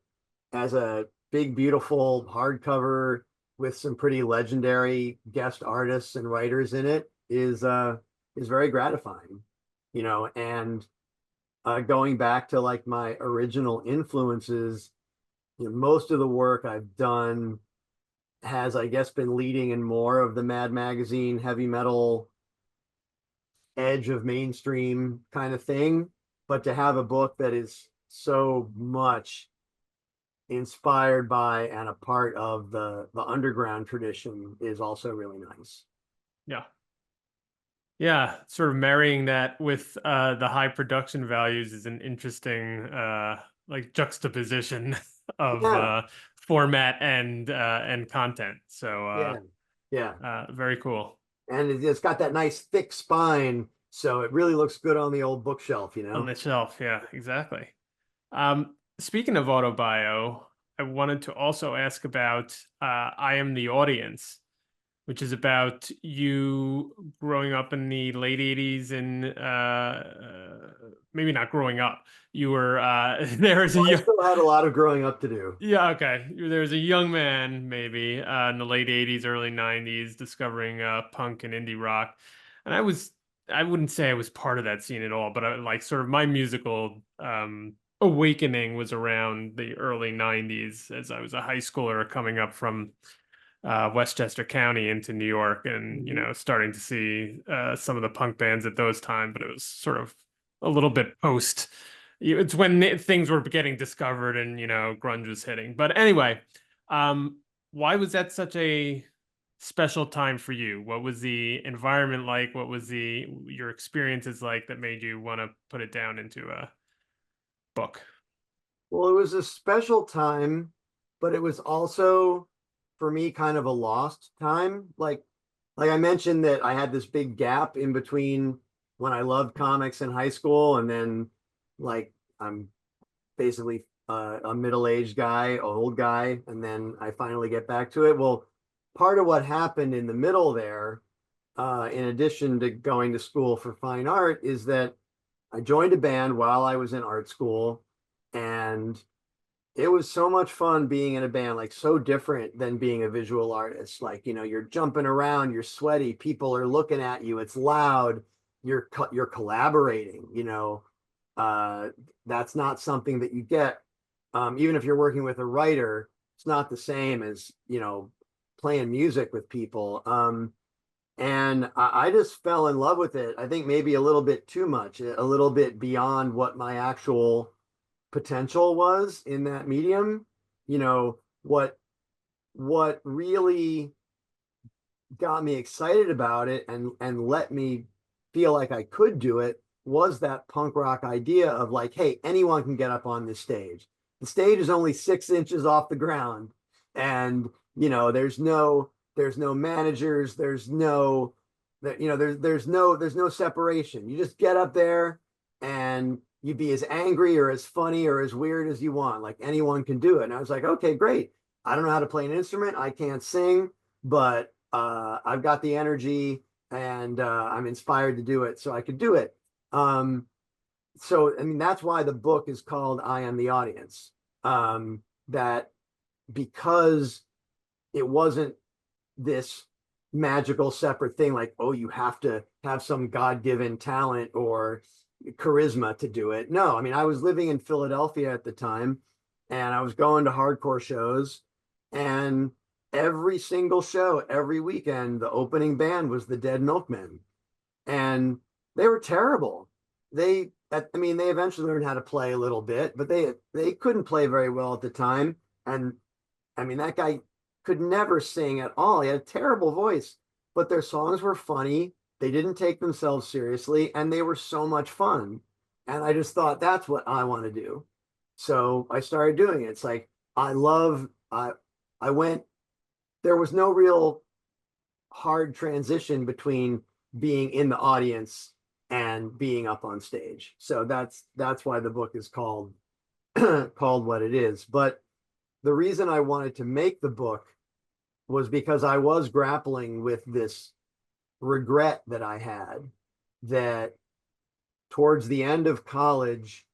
as a big, beautiful hardcover with some pretty legendary guest artists and writers in it is very gratifying, and going back to like my original influences, most of the work I've done has, I guess, been leading in more of the Mad Magazine heavy metal edge of mainstream kind of thing. But to have a book that is so much inspired by and a part of the underground tradition is also really nice. Yeah. Yeah, sort of marrying that with the high production values is an interesting like juxtaposition of Yeah, format and content. So yeah, yeah. very cool. And it's got that nice thick spine, so it really looks good on the old bookshelf, On the shelf, yeah, exactly. Speaking of autobio, I wanted to also ask about I Am the Audience, which is about you growing up in the late 80s and maybe not growing up. You were there as a Well, I young, still had a lot of growing up to do. yeah, okay. There was a young man, maybe in the late 80s, early 90s, discovering punk and indie rock. And I wouldn't say I was part of that scene at all, but I, like sort of my musical awakening was around the early 90s as I was a high schooler coming up from Westchester County into New York and, Mhm. starting to see some of the punk bands at those time, but it was sort of a little bit post it's when things were getting discovered and grunge was hitting. But anyway, um, why was that such a special time for you? What was the environment like? What was the your experiences like that made you want to put it down into a book? Well, it was a special time, but it was also for me kind of a lost time. Like I mentioned that I had this big gap in between when I loved comics in high school and then like I'm basically a middle-aged guy, an old guy, and then I finally get back to it. Well, part of what happened in the middle there, in addition to going to school for fine art, is that I joined a band while I was in art school, and it was so much fun being in a band, like so different than being a visual artist. Like, you're jumping around, you're sweaty, people are looking at you, it's loud, you're collaborating, uh, that's not something that you get. Even if you're working with a writer, it's not the same as, playing music with people. And I just fell in love with it. I think maybe a little bit too much, a little bit beyond what my actual potential was in that medium. What really got me excited about it and let me feel like I could do it was that punk rock idea of like, hey, anyone can get up on this stage. The stage is only 6 inches off the ground, and there's no managers, there's no separation. You just get up there and you be as angry or as funny or as weird as you want. Like anyone can do it. And I was like, okay, great. I don't know how to play an instrument. I can't sing, but I've got the energy and I'm inspired to do it, so I could do it. So I mean, that's why the book is called I Am the Audience. That because it wasn't this magical separate thing like, oh, you have to have some God-given talent or charisma to do it. No, I mean, I was living in Philadelphia at the time and I was going to hardcore shows, and every single show, every weekend, the opening band was the Dead Milkmen, and they were terrible. I mean, they eventually learned how to play a little bit, but they couldn't play very well at the time. And I mean, that guy could never sing at all. He had a terrible voice, but their songs were funny. They didn't take themselves seriously, and they were so much fun. And I just thought that's what I want to do. So I started doing it. It's like I went. There was no real hard transition between being in the audience and being up on stage. So that's why the book is called called what it is. But the reason I wanted to make the book was because I was grappling with this regret that I had that towards the end of college,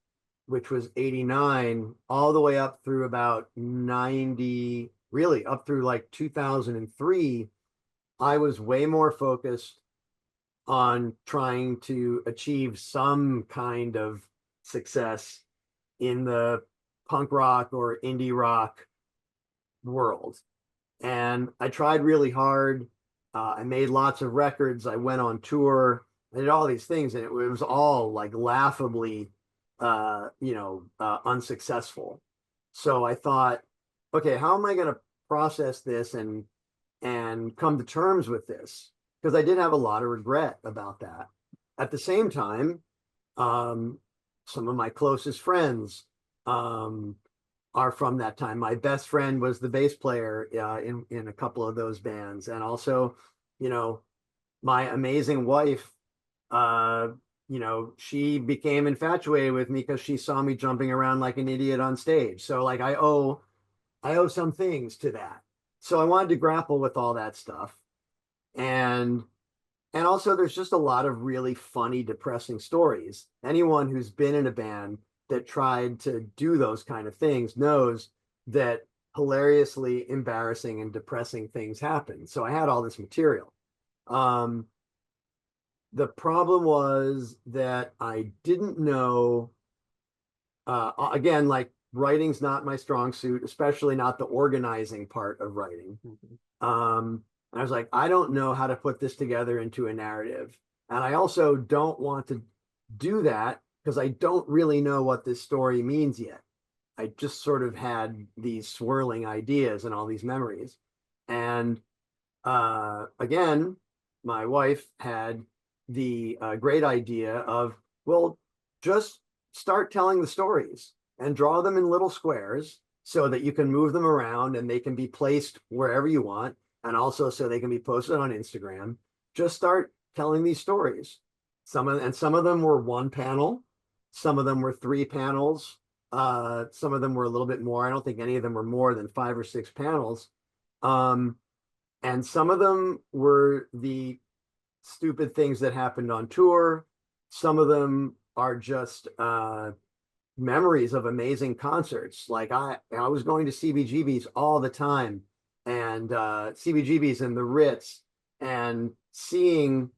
which was 89, all the way up through about 90, really up through like 2003, I was way more focused on trying to achieve some kind of success in the punk rock or indie rock world. And I tried really hard. I made lots of records. I went on tour. I did all these things, and it was all like laughably, unsuccessful. So I thought, okay, how am I going to process this and come to terms with this? Because I did have a lot of regret about that. At the same time, some of my closest friends are from that time. My best friend was the bass player in a couple of those bands, and also, my amazing wife. She became infatuated with me because she saw me jumping around like an idiot on stage. So like I owe some things to that. So I wanted to grapple with all that stuff, and also there's just a lot of really funny, depressing stories. Anyone who's been in a band that tried to do those kind of things knows that hilariously embarrassing and depressing things happen. So I had all this material. The problem was that I didn't know, again, like writing's not my strong suit, especially not the organizing part of writing. And I was like, I don't know how to put this together into a narrative. And I also don't want to do that because I don't really know what this story means yet. I just sort of had these swirling ideas and all these memories. And again, my wife had the great idea of, well, just start telling the stories and draw them in little squares so that you can move them around and they can be placed wherever you want. And also so they can be posted on Instagram. Just start telling these stories. Some of them were one panel. Some of them were three panels. Some of them were a little bit more. I don't think any of them were more than 5 or 6 panels. And some of them were the stupid things that happened on tour. Some of them are just memories of amazing concerts. Like I was going to CBGBs all the time, and CBGBs and the Ritz, and seeing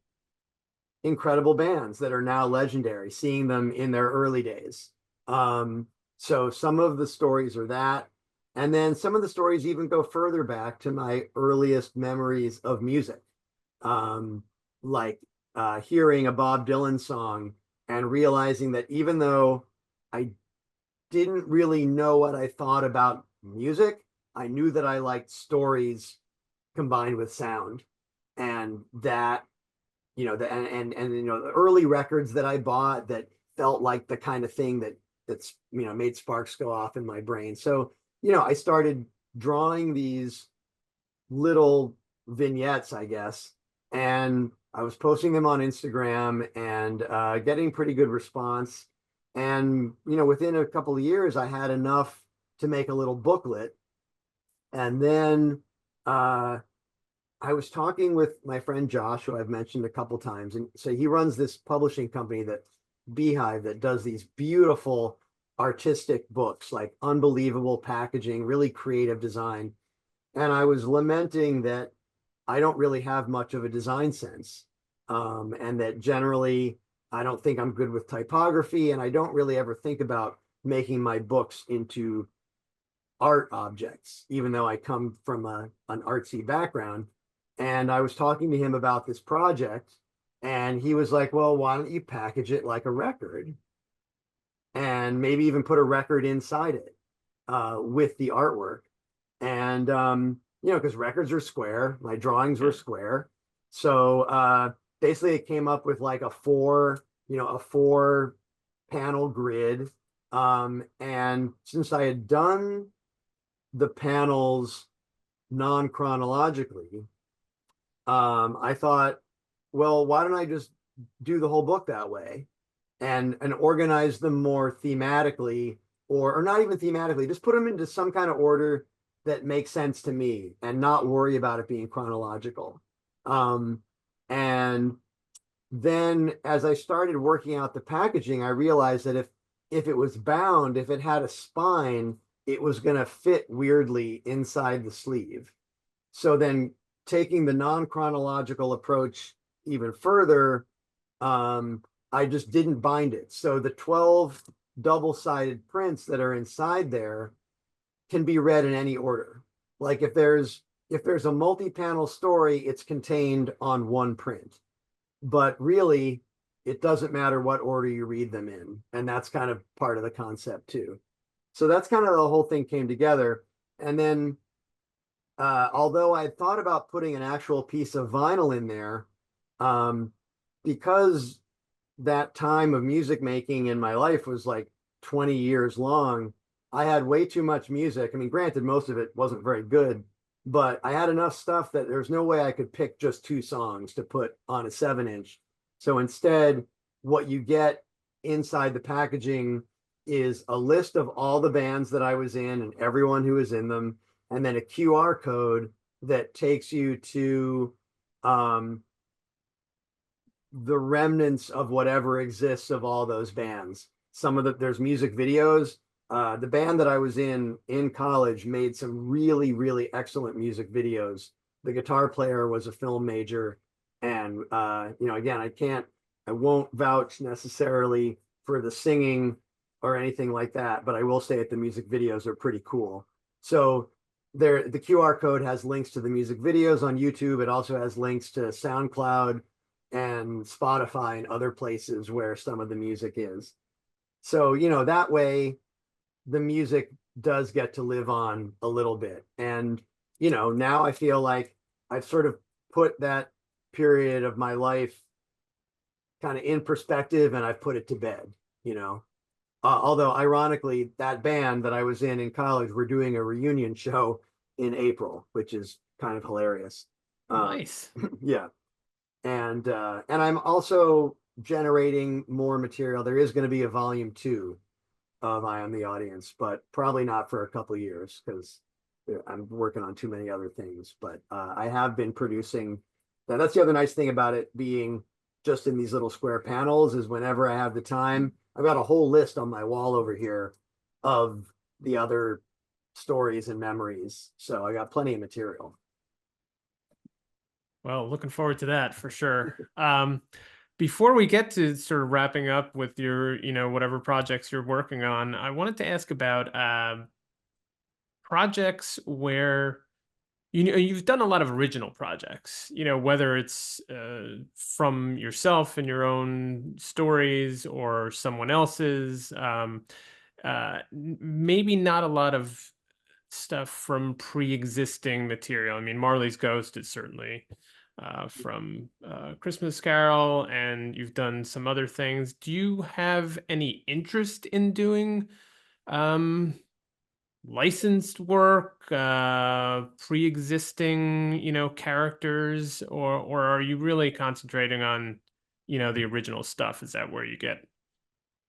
incredible bands that are now legendary, seeing them in their early days. So some of the stories are that. And then some of the stories even go further back to my earliest memories of music. Like hearing a Bob Dylan song and realizing that even though I didn't really know what I thought about music, I knew that I liked stories combined with sound, and that, the early records that I bought that felt like the kind of thing that's made sparks go off in my brain. So, I started drawing these little vignettes, I guess, and I was posting them on Instagram and getting pretty good response. And, within a couple of years, I had enough to make a little booklet. And then I was talking with my friend Josh, who I've mentioned a couple times. And so he runs this publishing company, that Beehive, that does these beautiful artistic books, like unbelievable packaging, really creative design. And I was lamenting that I don't really have much of a design sense. And that generally I don't think I'm good with typography, and I don't really ever think about making my books into art objects, even though I come from an artsy background. And I was talking to him about this project, and he was like, well, why don't you package it like a record and maybe even put a record inside it with the artwork? And, because records are square, my drawings were square. So basically it came up with like a 4 panel grid. And since I had done the panels non-chronologically, I thought, well, why don't I just do the whole book that way and organize them more thematically, or not even thematically, just put them into some kind of order that makes sense to me and not worry about it being chronological. And then as I started working out the packaging, I realized that if it was bound, if it had a spine, it was going to fit weirdly inside the sleeve. So then taking the non-chronological approach even further, I just didn't bind it. So the 12 double-sided prints that are inside there can be read in any order. Like if there's a multi-panel story, it's contained on one print. But really, it doesn't matter what order you read them in. And that's kind of part of the concept too. So that's kind of the whole thing came together. And then although I thought about putting an actual piece of vinyl in there, um, because that time of music making in my life was like 20 years long, I had way too much music. I mean, granted, most of it wasn't very good, but I had enough stuff that there's no way I could pick just 2 songs to put on a 7-inch. So instead, what you get inside the packaging is a list of all the bands that I was in and everyone who was in them, and then a QR code that takes you to the remnants of whatever exists of all those bands. There's music videos. The band that I was in college made some really, really excellent music videos. The guitar player was a film major, and again, I won't vouch necessarily for the singing or anything like that, but I will say that the music videos are pretty cool. So the QR code has links to the music videos on YouTube. It also has links to SoundCloud and Spotify and other places where some of the music is. So, that way the music does get to live on a little bit. And, now I feel like I've sort of put that period of my life kind of in perspective and I've put it to bed. Although ironically, that band that I was in college, we're doing a reunion show in April, which is kind of hilarious. Nice. Yeah. And I'm also generating more material. There is going to be a volume 2 of I Am the Audience, but probably not for a couple of years because I'm working on too many other things. But I have been producing. That's the other nice thing about it being just in these little square panels is whenever I have the time, I've got a whole list on my wall over here of the other stories and memories. So I got plenty of material. Well, looking forward to that for sure. Before we get to sort of wrapping up with your, whatever projects you're working on, I wanted to ask about projects where you've done a lot of original projects, whether it's from yourself and your own stories or someone else's. Maybe not a lot of stuff from pre-existing material. I mean, Marley's Ghost is certainly from Christmas Carol, and you've done some other things. Do you have any interest in doing licensed work, pre-existing, characters, or are you really concentrating on, the original stuff? Is that where you get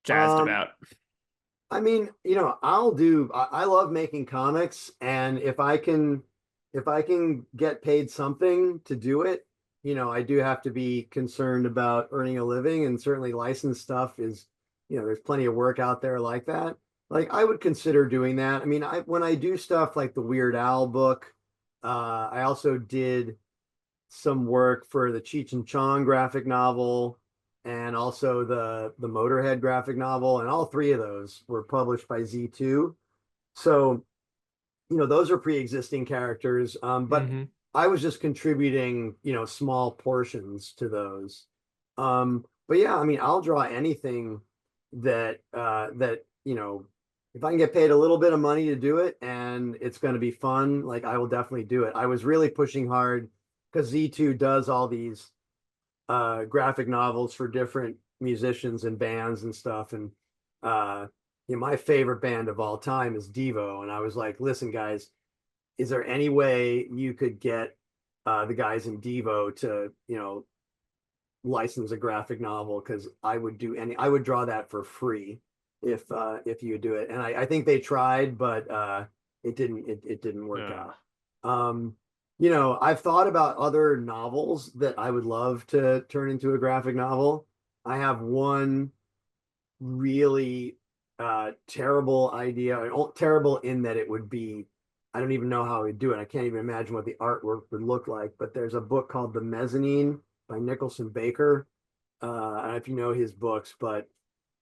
jazzed Um, about? I mean, I love making comics, and if I can get paid something to do it, I do have to be concerned about earning a living, and certainly licensed stuff is, there's plenty of work out there like that. Like I would consider doing that. I mean, when I do stuff like the Weird Al book, I also did some work for the Cheech and Chong graphic novel and also the Motorhead graphic novel, and all 3 of those were published by Z2. So, those are pre-existing characters, but Hmm. I was just contributing, small portions to those. But yeah, I mean, I'll draw anything that if I can get paid a little bit of money to do it and it's going to be fun, like I will definitely do it. I was really pushing hard because Z2 does all these graphic novels for different musicians and bands and stuff. And my favorite band of all time is Devo. And I was like, listen, guys, is there any way you could get the guys in Devo to, license a graphic novel? Because I would draw that for free if you do it. And I think they tried, but it didn't work Uh, out. I've thought about other novels that I would love to turn into a graphic novel. I have one really terrible idea, terrible in that it would be, I don't even know how I would do it. I can't even imagine what the artwork would look like, but there's a book called The Mezzanine by Nicholson Baker. I don't know if you know his books, but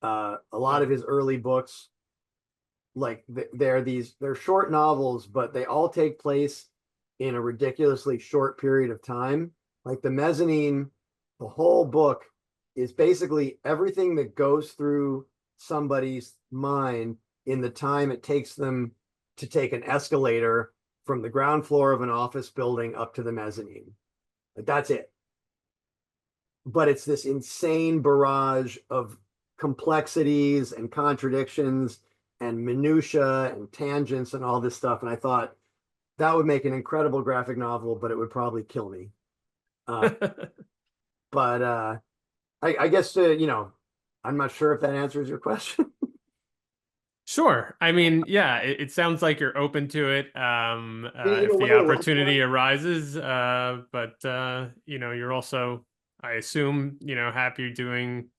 a lot of No. his early books, like they're short novels, but they all take place in a ridiculously short period of time. Like The Mezzanine, the whole book is basically everything that goes through somebody's mind in the time it takes them to take an escalator from the ground floor of an office building up to the mezzanine. Like that's it. But it's this insane barrage of complexities and contradictions and minutia and tangents and all this stuff. And I thought that would make an incredible graphic novel, but it would probably kill me. Uh, but I guess I'm not sure if that answers your question. Sure. I mean, yeah, it sounds like you're open to it In a if way, the less opportunity one. arises. But you're also, I assume, happy doing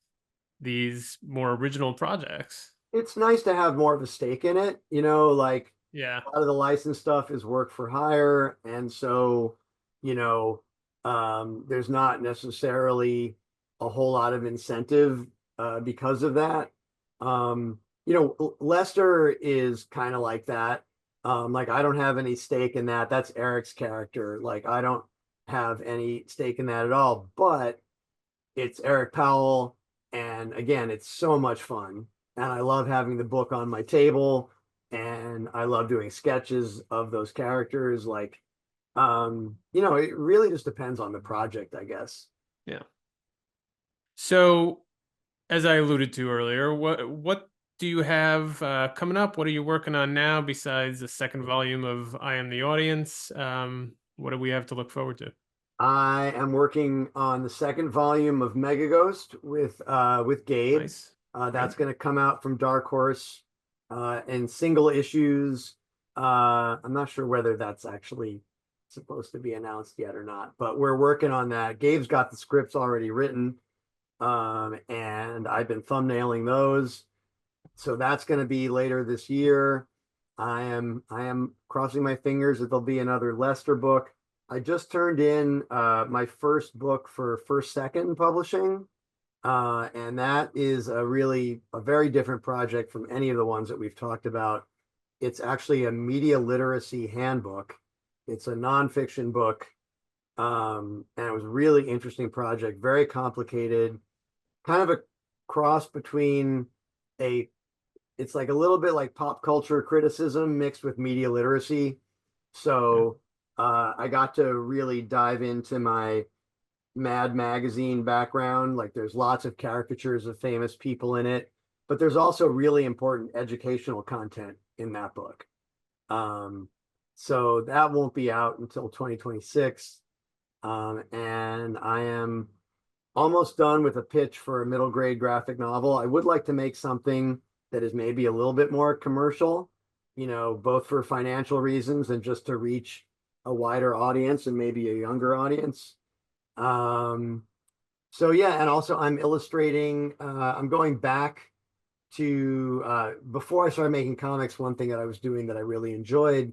these more original projects. It's nice to have more of a stake in it. Like Yeah. a lot of the license stuff is work for hire, and so you know, there's not necessarily a whole lot of incentive because of that. Lester is kind of like that. Like I don't have any stake in that. That's Eric's character. Like I don't have any stake in that at all. But it's Eric Powell, and again, it's so much fun. And I love having the book on my table, and I love doing sketches of those characters. Like, it really just depends on the project, I guess. Yeah. So, as I alluded to earlier, what do you have coming up? What are you working on now besides the second volume of I Am the Audience? What do we have to look forward to? I am working on the second volume of Megaghost with Gabe. Nice. That's Good. going to come out from Dark Horse in single issues. I'm not sure whether that's actually supposed to be announced yet or not, but we're working on that. Gabe's got the scripts already written, and I've been thumbnailing those. So that's going to be later this year. I am crossing my fingers that there'll be another Lester book. I just turned in my first book for First Second Publishing, and that is a very different project from any of the ones that we've talked about. It's actually a media literacy handbook. It's a nonfiction book, and it was a really interesting project, very complicated, kind of a cross between a it's like a little bit like pop culture criticism mixed with media literacy. Yeah. So I got to really dive into my Mad Magazine background. Like there's lots of caricatures of famous people in it, but there's also really important educational content in that book. Um, so that won't be out until 2026. And I am almost done with a pitch for a middle grade graphic novel. I would like to make something that is maybe a little bit more commercial, both for financial reasons and just to reach a wider audience and maybe a younger audience. Um, so yeah, and also I'm illustrating, I'm going back to before I started making comics, one thing that I was doing that I really enjoyed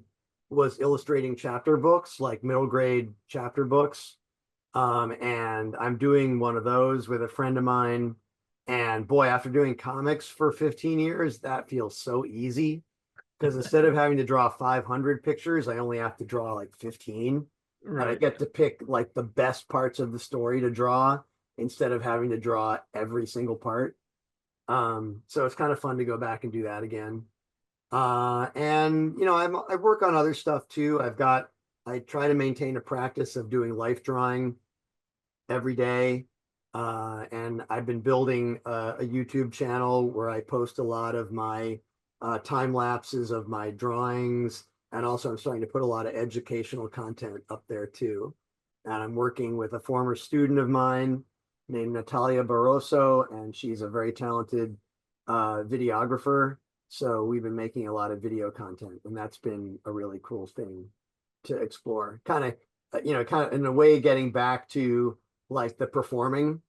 was illustrating chapter books, like middle grade chapter books. And I'm doing one of those with a friend of mine. And boy, after doing comics for 15 years, that feels so easy because instead of having to draw 500 pictures, I only have to draw like 15. And I Right. get to pick like the best parts of the story to draw instead of having to draw every single part. So it's kind of fun to go back and do that again. And I work on other stuff too. I try to maintain a practice of doing life drawing every day. And I've been building a YouTube channel where I post a lot of my time lapses of my drawings. And also, I'm starting to put a lot of educational content up there too. And I'm working with a former student of mine named Natalia Barroso, and she's a very talented videographer. So we've been making a lot of video content, and that's been a really cool thing to explore. Kind of kind of in a way getting back to like the performing,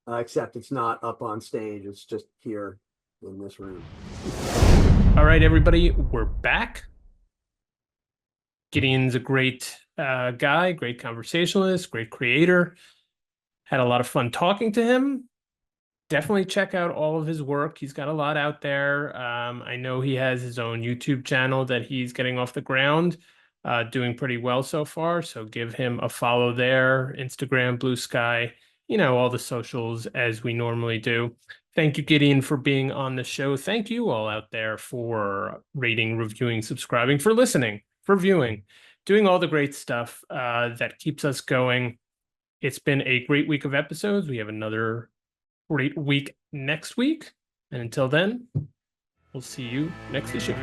except it's not up on stage. It's just here in this room. All right, everybody, we're back. Gideon's a great guy, great conversationalist, great creator. Had a lot of fun talking to him. Definitely check out all of his work. He's got a lot out there. I know he has his own YouTube channel that he's getting off the ground, doing pretty well so far. So give him a follow there, Instagram, Blue Sky, all the socials as we normally do. Thank you, Gideon, for being on the show. Thank you all out there for rating, reviewing, subscribing, for listening, for viewing, doing all the great stuff that keeps us going. It's been a great week of episodes. We have another great week next week. And until then, we'll see you next issue.